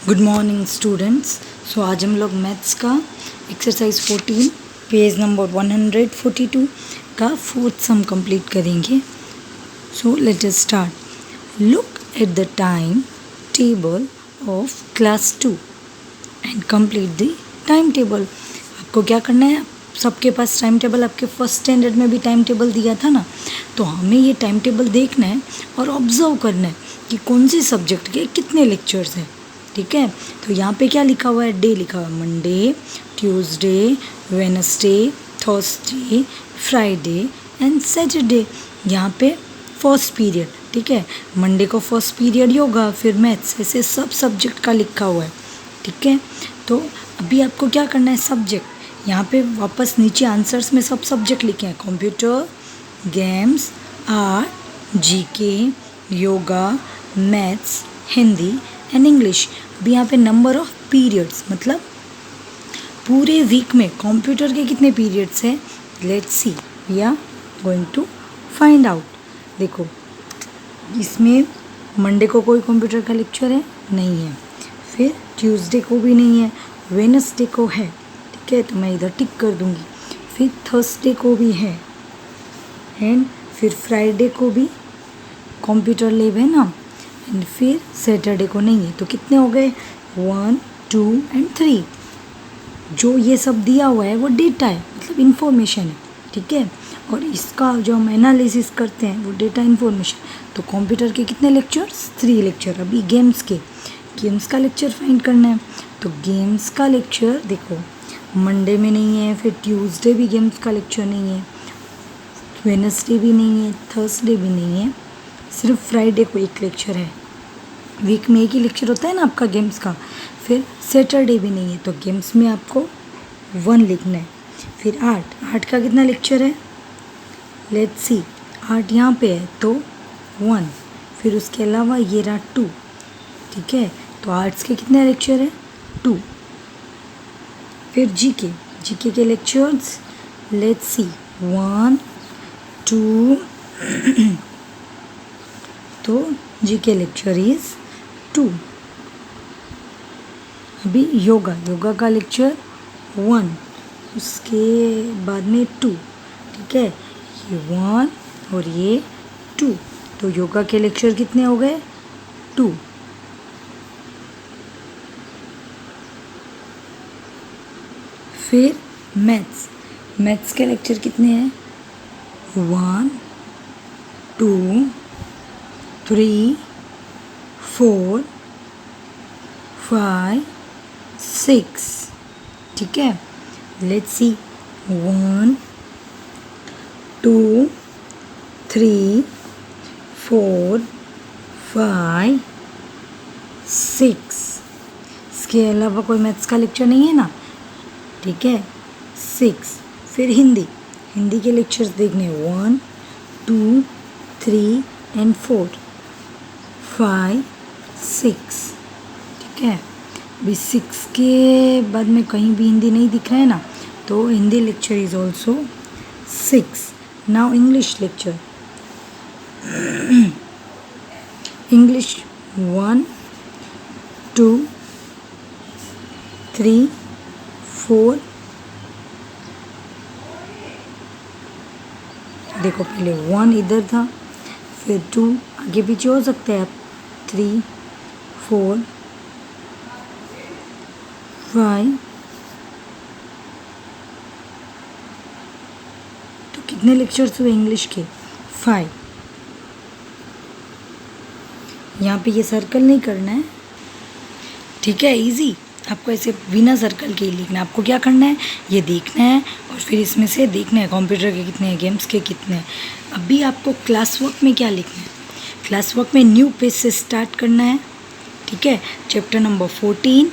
Good morning students. सो आज हम लोग मैथ्स का एक्सरसाइज 14 पेज नंबर 142 का फोर्थ सम कंप्लीट करेंगे। So let us start. Look at the time table of class 2 and complete the time table. आपको क्या करना है, सबके पास टाइम टेबल, आपके फर्स्ट स्टैंडर्ड में भी टाइम टेबल दिया था ना, तो हमें ये टाइम टेबल देखना है और ऑब्जर्व करना है कि कौन सी सब्जेक्ट के कितने लेक्चर्स हैं। ठीक है, तो यहाँ पे क्या लिखा हुआ है, डे लिखा हुआ है, Monday, Tuesday, Wednesday, Thursday, Friday and Saturday. यहाँ पे फर्स्ट पीरियड, ठीक है, मंडे को फर्स्ट पीरियड योगा, फिर मैथ्स, ऐसे सब सब्जेक्ट का लिखा हुआ है। ठीक है, तो अभी आपको क्या करना है, सब्जेक्ट यहाँ पे वापस नीचे आंसर्स में सब सब्जेक्ट लिखे हैं, computer, games, art, GK, yoga, maths, Hindi and English. अभी यहाँ पे नंबर ऑफ पीरियड्स मतलब पूरे वीक में कंप्यूटर के कितने पीरियड्स हैं, let's see, we are going to find out. देखो, इसमें मंडे को कोई कंप्यूटर का लेक्चर है नहीं है, फिर ट्यूसडे को भी नहीं है, वेनसडे को है, ठीक है, तो मैं इधर टिक कर दूंगी, फिर थर्सडे को भी है एंड फिर फ्राइडे को भी कंप्यूटर लैब है ना, एंड फिर सैटरडे को नहीं है। तो कितने हो गए, 1, 2 एंड 3। जो ये सब दिया हुआ है वो डेटा है, मतलब इंफॉर्मेशन है, ठीक है, और इसका जो हम एनालिसिस करते हैं वो डेटा इंफॉर्मेशन। तो कंप्यूटर के कितने लेक्चर्स, 3 लेक्चर। अभी गेम्स का लेक्चर फाइंड करना है, तो गेम्स का लेक्चर देखो मंडे में नहीं है, फिर ट्यूसडे भी गेम्स का लेक्चर नहीं है, वेडनेसडे भी नहीं है, थर्सडे भी नहीं है, सिर्फ फ्राइडे को एक लेक्चर है। वीक में एक ही लेक्चर होता है ना आपका गेम्स का। फिर सैटरडे भी नहीं है, तो गेम्स में आपको 1 लिखना है। फिर आर्ट का कितना लेक्चर है, लेट्स सी, आर्ट यहाँ पे है तो 1, फिर उसके अलावा ये रहा 2, ठीक है, तो आर्ट्स के कितने लेक्चर है, 2। फिर जीके के लेक्चर्स, लेट्स सी, 1, 2 तो जीके लेक्चर इज 2। अभी योगा का लेक्चर 1, उसके बाद में 2, ठीक है, ये 1 और ये 2, तो योगा के लेक्चर कितने हो गए, 2। फिर मैथ्स के लेक्चर कितने हैं, 1, 2, 3, 4, 5, 6, ठीक है, लेट्स सी, 1, 2, 3, 4, 5, 6। इसके अलावा कोई मैथ्स का लेक्चर नहीं है ना, ठीक है, 6। फिर हिंदी के लेक्चर्स देखने, 1, 2, 3 एंड 4, 5, 6, ठीक है। अभी 6 के बाद में कहीं भी हिंदी नहीं दिख रहा है ना, तो Hindi lecture is also 6। Now English lecture, English 1, 2, 3, 4, देखो पहले 1 इधर था, फिर 2 आगे पीछे हो सकता है, 3, 4, 5, तो कितने लेक्चर्स हुए इंग्लिश के, 5। यहाँ पे ये सर्कल नहीं करना है, ठीक है, इजी, आपको ऐसे बिना सर्कल के ही लिखना है। आपको क्या करना है, ये देखना है और फिर इसमें से देखना है कंप्यूटर के कितने हैं, गेम्स के कितने हैं। अभी आपको क्लास वर्क में क्या लिखना है, क्लास वर्क में न्यू पेज से स्टार्ट करना है, ठीक है, चैप्टर नंबर 14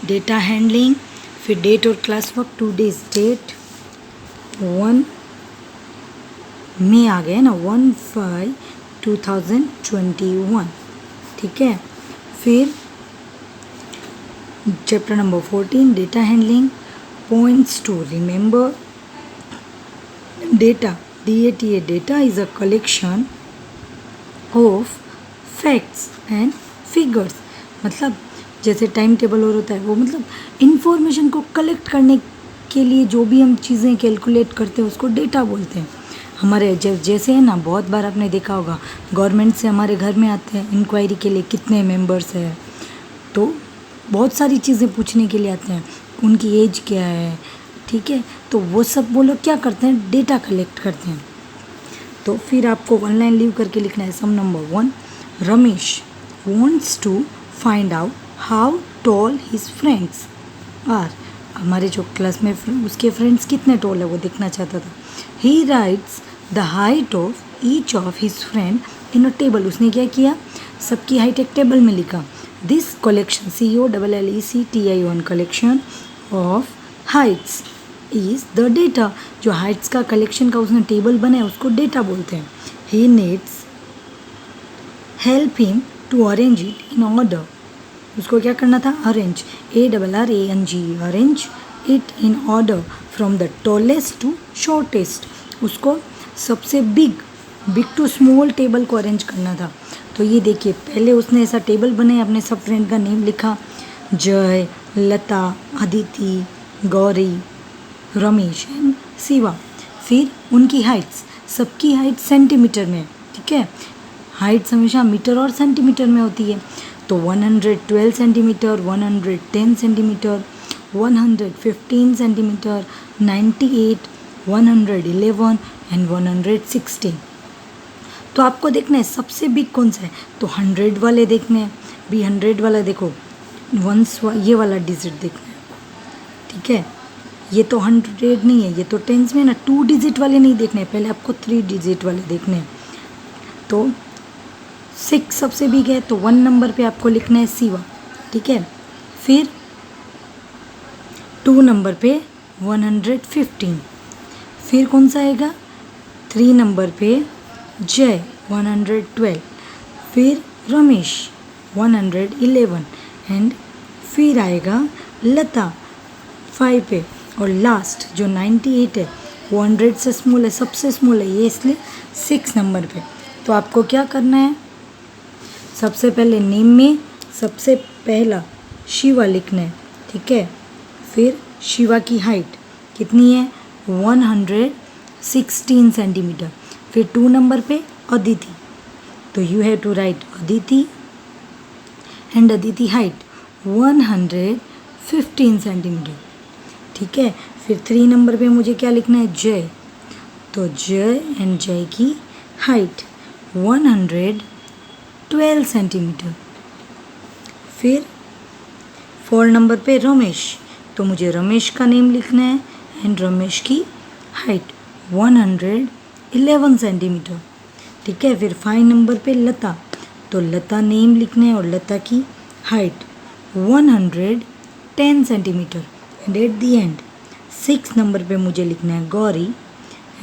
डेटा हैंडलिंग, फिर डेट और क्लास वर्क 2 days, डेट 1 में आ गया ना, 1/5/2021, ठीक है। फिर chapter number 14 data handling, points to remember, data, DATA, data is a collection of facts and figures, मतलब जैसे टाइम टेबल और होता है वो, मतलब इन्फॉर्मेशन को कलेक्ट करने के लिए जो भी हम चीज़ें कैलकुलेट करते हैं उसको डेटा बोलते हैं। हमारे जैसे है ना, बहुत बार आपने देखा होगा गवर्नमेंट से हमारे घर में आते हैं इंक्वायरी के लिए कितने मेंबर्स हैं, तो बहुत सारी चीज़ें पूछने के लिए आते हैं, उनकी एज क्या है, ठीक है। तो वो सब वो लोग क्या करते हैं, डेटा कलेक्ट करते हैं। तो फिर आपको वन लाइन लीव करके लिखना है sum number 1, Ramesh wants to find out how tall his friends are. हमारे जो क्लास में उसके फ्रेंड्स कितने टॉल है वो देखना चाहता था। He writes the height of each of his friend in a table. उसने क्या किया, सबकी हाइट एक टेबल में लिखा। This collection COLLECTION collection of heights is the data. जो हाइट्स का कलेक्शन का उसने टेबल बनाया उसको डेटा बोलते हैं। He needs help him to arrange it in order. उसको क्या करना था, arrange, ARRANG, arrange it in order from the tallest to shortest. उसको सबसे बिग टू स्मॉल टेबल को अरेंज करना था। तो ये देखिए, पहले उसने ऐसा टेबल बनाया, अपने सब फ्रेंड का नेम लिखा, जय, लता, अदिति, गौरी, रमेश एंड शिवा। फिर उनकी हाइट्स, सबकी हाइट सेंटीमीटर में, ठीक है। हाइट्स हमेशा मीटर और सेंटीमीटर में होती है। तो 112 सेंटीमीटर, 110 सेंटीमीटर, 115 सेंटीमीटर, 98, 111 एंड 116। तो आपको देखना है सबसे बिग कौन सा है, तो 100 वाले देखने हैं भी। 100 वाला देखो, वंस ये वाला डिजिट देखना है, ठीक है। ये तो 100 नहीं है, ये तो टेंस में ना, 2 डिजिट वाले नहीं देखने हैं, पहले आपको 3 डिजिट वाले देखने हैं। तो 6 सबसे बिग है, तो 1 नंबर पे आपको लिखना है शिवा, ठीक है। फिर 2 नंबर पे 115। फिर कौन सा आएगा, 3 नंबर पे जय 112। फिर रमेश 111 एंड फिर आएगा लता 5 पे। और लास्ट जो 98 है वो 100 से स्मॉल है, सबसे स्मॉल है ये, इसलिए 6 नंबर पे। तो आपको क्या करना है, सबसे पहले नेम में सबसे पहला शिवा लिखना है, ठीक है। फिर शिवा की हाइट कितनी है, 116 सेंटीमीटर। फिर 2 नंबर पे अदिति, तो you have to write Aditi and Aditi height 115 centimetre, ठीक है। फिर 3 नंबर पे मुझे क्या लिखना है, जय, तो जय एंड जय की हाइट 112 सेंटीमीटर। फिर 4 नंबर पे रमेश, तो मुझे रमेश का नेम लिखना है एंड रमेश की हाइट 111 सेंटीमीटर, ठीक है। फिर 5 नंबर पे लता, तो लता नेम लिखना है और लता की height 110 centimetre. And at the and 6 number पे मुझे लिखना है गौरी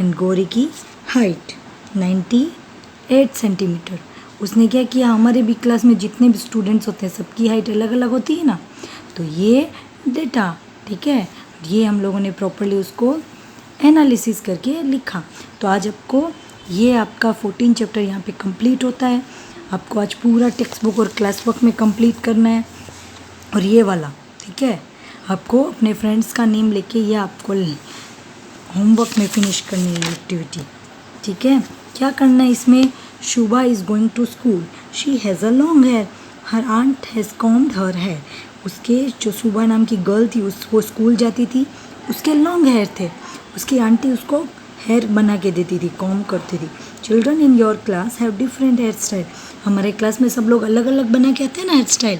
एंड गौरी की हाइट 98 सेंटीमीटर। उसने क्या किया, हमारे भी क्लास में जितने भी स्टूडेंट्स होते हैं सबकी हाइट अलग अलग होती है ना, तो ये डेटा, ठीक है, ये हम लोगों ने प्रॉपर्ली उसको एनालिसिस करके लिखा। तो आज आपको ये आपका 14 चैप्टर यहाँ पे कंप्लीट होता है। आपको आज पूरा टेक्स्ट बुक और क्लास वर्क में कंप्लीट करना है। और ये वाला, ठीक है, आपको अपने फ्रेंड्स का नेम लेके ये आपको होमवर्क में फिनिश करनी है एक्टिविटी, ठीक है। क्या करना है इसमें, Shubha is going to school, she has a long hair, her aunt has combed her hair. उसके जो शुभा नाम की गर्ल थी वो स्कूल जाती थी, उसके लॉन्ग हेयर थे, उसकी आंटी उसको हेयर बना के देती थी, कॉम करती थी। Children in your class have different hair style, हमारे क्लास में सब लोग अलग अलग बना के आते हैं ना हेयर स्टाइल।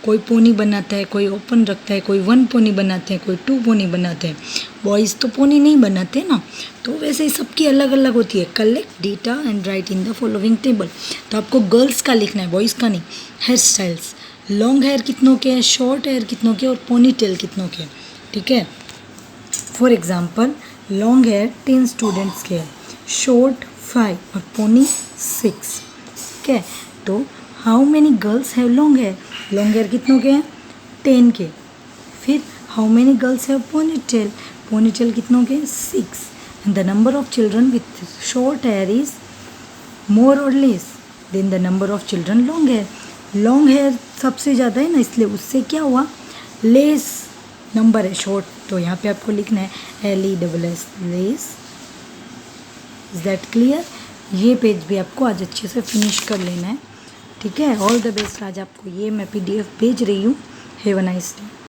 कोई पोनी बनाता है, कोई ओपन रखता है, कोई 1 पोनी बनाते हैं, कोई 2 पोनी बनाते हैं। बॉयज़ तो पोनी नहीं बनाते ना, तो वैसे ही सबकी अलग अलग होती है। Collect data and right in the following table. तो आपको गर्ल्स का लिखना है, बॉयज़ का नहीं। हेयर स्टाइल्स, लॉन्ग हेयर कितनों के हैं, शॉर्ट हेयर कितनों के और पोनी टेल कितनों के, ठीक है। For example long hair 10 students के हैं, शॉर्ट 5 और पोनी 6, ठीक है। तो how many girls have long hair, long hair कितनों के हैं, 10 के। फिर how many girls have ponytail कितनों के, 6। And the number of children with short hair is more और less than the number of children long hair. Long hair सबसे ज़्यादा है ना, इसलिए उससे क्या हुआ, लेस नंबर है शॉर्ट, तो यहाँ पे आपको लिखना है LESS less. Is that clear? ये पेज भी आपको आज अच्छे से फिनिश कर लेना है, ठीक है। All the best. आज आपको ये मैं PDF भेज रही हूँ। Have a nice day.